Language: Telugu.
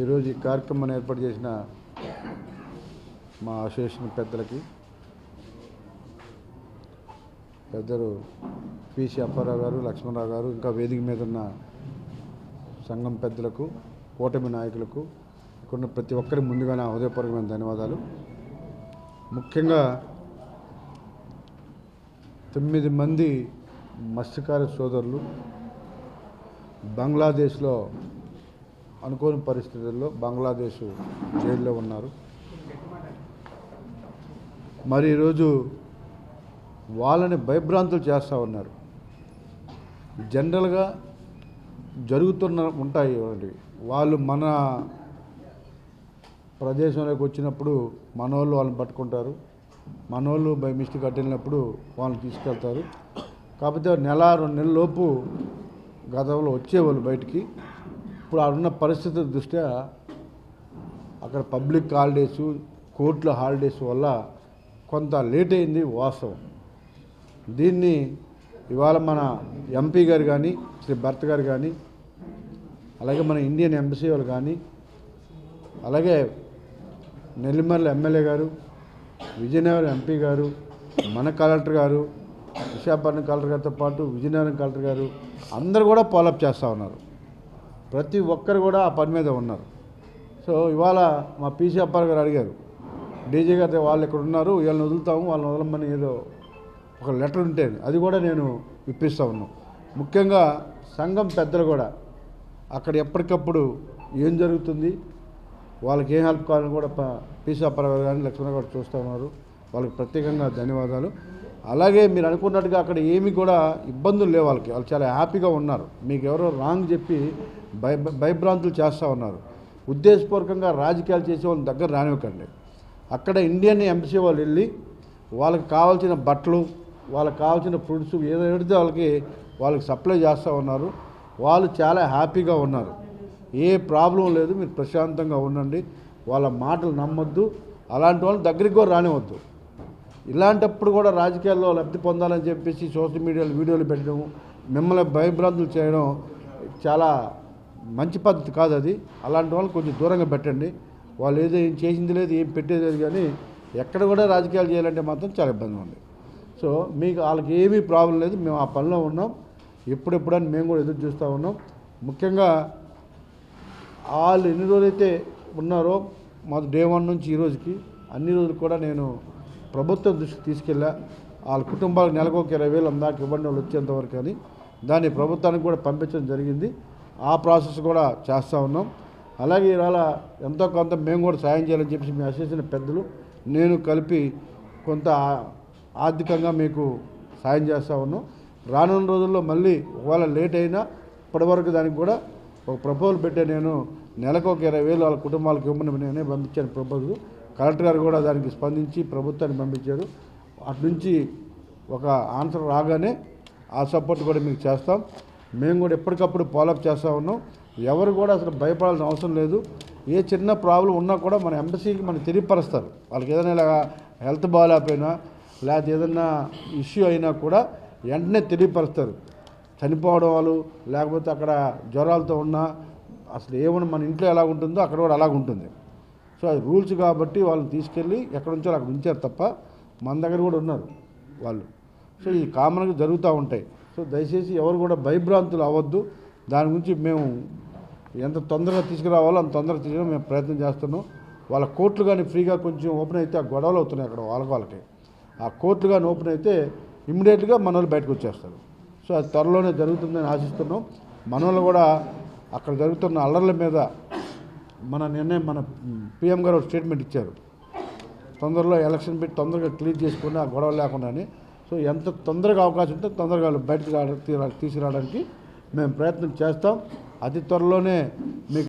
ఈరోజు ఈ కార్యక్రమాన్ని ఏర్పాటు చేసిన మా అసోసియేషన్ పెద్దలకి, పెద్దలు పిసి అప్పారావు గారు, లక్ష్మణరావు గారు, ఇంకా వేదిక మీద ఉన్న సంఘం పెద్దలకు, కూటమి నాయకులకు, ఇక్కడ ప్రతి ఒక్కరి ముందుగా నా హృదయపూర్వకమైన ధన్యవాదాలు. ముఖ్యంగా 9 మంది మత్స్యకార సోదరులు బంగ్లాదేశ్లో అనుకోని పరిస్థితుల్లో బంగ్లాదేశ్ జైల్లో ఉన్నారు. మరి ఈరోజు వాళ్ళని భయభ్రాంతులు చేస్తూ ఉన్నారు. జనరల్గా ఉంటాయి వాళ్ళు మన ప్రదేశంలోకి వచ్చినప్పుడు మనోళ్ళు వాళ్ళని పట్టుకుంటారు, మనోళ్ళు బై మిస్టేక్ అట్టినప్పుడు వాళ్ళని తీసుకెళ్తారు. కాకపోతే 1-2 నెలల లోపు గతంలో వచ్చేవాళ్ళు బయటికి. ఇప్పుడు అక్కడ ఉన్న పరిస్థితుల దృష్ట్యా అక్కడ పబ్లిక్ హాలిడేస్, కోర్టుల హాలిడేస్ వల్ల కొంత లేట్ అయింది వాస్తవం. దీన్ని ఇవాళ మన ఎంపీ గారు కానీ, శ్రీ భరత్ గారు కానీ, అలాగే మన ఇండియన్ ఎంబసీ వాళ్ళు కానీ, అలాగే నెల్లిమర్ల ఎమ్మెల్యే గారు, విజయనగరం ఎంపీ గారు, మన కలెక్టర్ గారు, విశాఖపట్నం కలెక్టర్ గారితో పాటు విజయనగరం కలెక్టర్ గారు అందరూ కూడా ఫాలోఅప్ చేస్తూ ఉన్నారు. ప్రతి ఒక్కరు కూడా ఆ పని మీద ఉన్నారు. సో ఇవాళ మా పిసి అప్పారావు గారు అడిగారు, డీజీ గారు వాళ్ళు ఇక్కడ ఉన్నారు, వీళ్ళని వదులుతాము, వాళ్ళని వదలమని ఏదో ఒక లెటర్ ఉంటే అది కూడా నేను ఇప్పిస్తూ ఉన్నాను. ముఖ్యంగా సంఘం పెద్దలు కూడా అక్కడ ఎప్పటికప్పుడు ఏం జరుగుతుంది, వాళ్ళకి ఏం హెల్ప్ కావాలని కూడా పిసి అప్పారావు గారు కానీ లక్ష్మణ గారు చూస్తూ ఉన్నారు. వాళ్ళకి ప్రత్యేకంగా ధన్యవాదాలు. అలాగే మీరు అనుకున్నట్టుగా అక్కడ ఏమి కూడా ఇబ్బందులు లేవు, వాళ్ళు చాలా హ్యాపీగా ఉన్నారు. మీకు ఎవరో రాంగ్ చెప్పి భయభ్రాంతులు చేస్తూ ఉన్నారు. ఉద్దేశపూర్వకంగా రాజకీయాలు చేసే వాళ్ళని దగ్గర రానివ్వకండి. అక్కడ ఇండియన్ ఎంబసీ వాళ్ళు వెళ్ళి వాళ్ళకి కావాల్సిన బట్టలు, వాళ్ళకి కావాల్సిన ఫ్రూట్స్ ఏదైతే వాళ్ళకి సప్లై చేస్తూ ఉన్నారు. వాళ్ళు చాలా హ్యాపీగా ఉన్నారు. ఏ ప్రాబ్లం లేదు, మీరు ప్రశాంతంగా ఉండండి. వాళ్ళ మాటలు నమ్మొద్దు, అలాంటి వాళ్ళని దగ్గరికి కూడా రానివద్దు. ఇలాంటప్పుడు కూడా రాజకీయాల్లో లబ్ధి పొందాలని చెప్పేసి సోషల్ మీడియాలో వీడియోలు పెట్టడం, మిమ్మల్ని భయభ్రాంతులు చేయడం చాలా మంచి పద్ధతి కాదు అది. అలాంటి వాళ్ళని కొంచెం దూరంగా పెట్టండి. వాళ్ళు ఏదో ఏం చేసింది లేదు, ఏం పెట్టేది లేదు, కానీ ఎక్కడ కూడా రాజకీయాలు చేయాలంటే మాత్రం చాలా ఇబ్బంది ఉంది. సో మీకు వాళ్ళకి ఏమీ ప్రాబ్లం లేదు, మేము ఆ పనిలో ఉన్నాం. ఎప్పుడెప్పుడని మేము కూడా ఎదురు చూస్తూ ఉన్నాం. ముఖ్యంగా వాళ్ళు ఎన్ని రోజులైతే ఉన్నారో మాకు డే 1 నుంచి ఈ రోజుకి అన్ని రోజులు కూడా నేను ప్రభుత్వం దృష్టికి తీసుకెళ్ళా. వాళ్ళ కుటుంబాలకు నెలకు ఒక 20,000 అందాక ఇవ్వండి వాళ్ళు వచ్చేంతవరకు అని దాన్ని ప్రభుత్వానికి కూడా పంపించడం జరిగింది. ఆ ప్రాసెస్ కూడా చేస్తూ ఉన్నాం. అలాగే ఇవాళ ఎంతో కొంత మేము కూడా సాయం చేయాలని చెప్పేసి మీ అసోసియేషన్ పెద్దలు నేను కలిపి కొంత ఆర్థికంగా మీకు సాయం చేస్తూ ఉన్నాం. రానున్న రోజుల్లో మళ్ళీ ఒకవేళ లేట్ అయినా ఇప్పటివరకు దానికి కూడా ఒక ప్రపోజల్ పెట్టే, నేను నెలకు ఒక 20,000 వాళ్ళ కుటుంబాలకు ఇవ్వమని నేనే పంపించాను ప్రపోజల్. కలెక్టర్ గారు కూడా దానికి స్పందించి ప్రభుత్వాన్ని పంపించారు. అటు నుంచి ఒక ఆన్సర్ రాగానే ఆ సపోర్ట్ కూడా మీకు చేస్తాం. మేము కూడా ఎప్పటికప్పుడు ఫాలోఅప్ చేస్తూ ఉన్నాం. ఎవరు కూడా అసలు భయపడాల్సిన అవసరం లేదు. ఏ చిన్న ప్రాబ్లం ఉన్నా కూడా మన ఎంబసీకి మనకు తెలియపరుస్తారు. వాళ్ళకి ఏదైనా ఇలా హెల్త్ బాగాలేకపోయినా లేకపోతే ఏదైనా ఇష్యూ అయినా కూడా వెంటనే తెలియపరుస్తారు. చనిపోవడం వాళ్ళు లేకపోతే అక్కడ జ్వరాలతో ఉన్నా అసలు ఏమన్నా మన ఇంట్లో ఎలా ఉంటుందో అక్కడ కూడా అలాగ ఉంటుంది. సో అది రూల్స్ కాబట్టి వాళ్ళని తీసుకెళ్ళి ఎక్కడ నుంచో అక్కడ ఉంచారు తప్ప మన దగ్గర కూడా ఉన్నారు వాళ్ళు. సో ఈ కామన్గా జరుగుతూ ఉంటాయి. సో దయచేసి ఎవరు కూడా భయభ్రాంతులు అవ్వద్దు. దాని గురించి మేము ఎంత తొందరగా తీసుకురావాలో అంత తొందరగా తీసుకురా మేము ప్రయత్నం చేస్తున్నాం. వాళ్ళ కోర్టులు కానీ ఫ్రీగా కొంచెం ఓపెన్ అయితే ఆ గొడవలు అవుతున్నాయి అక్కడ వాళ్ళకి. ఆ కోర్టులు కానీ ఓపెన్ అయితే ఇమ్మీడియట్గా మన వాళ్ళు బయటకు వచ్చేస్తారు. సో అది త్వరలోనే జరుగుతుందని ఆశిస్తున్నాం. మన వాళ్ళు కూడా అక్కడ జరుగుతున్న అల్లర్ల మీద మన పిఎం గారు ఒక స్టేట్మెంట్ ఇచ్చారు, తొందరలో ఎలక్షన్ పెట్టి తొందరగా క్లియర్ చేసుకుని ఆ గొడవ లేకుండానే. సో ఎంత తొందరగా అవకాశం ఉంటే తొందరగా బయటకు తీసుకురావడానికి మేము ప్రయత్నం చేస్తాం. అతి త్వరలోనే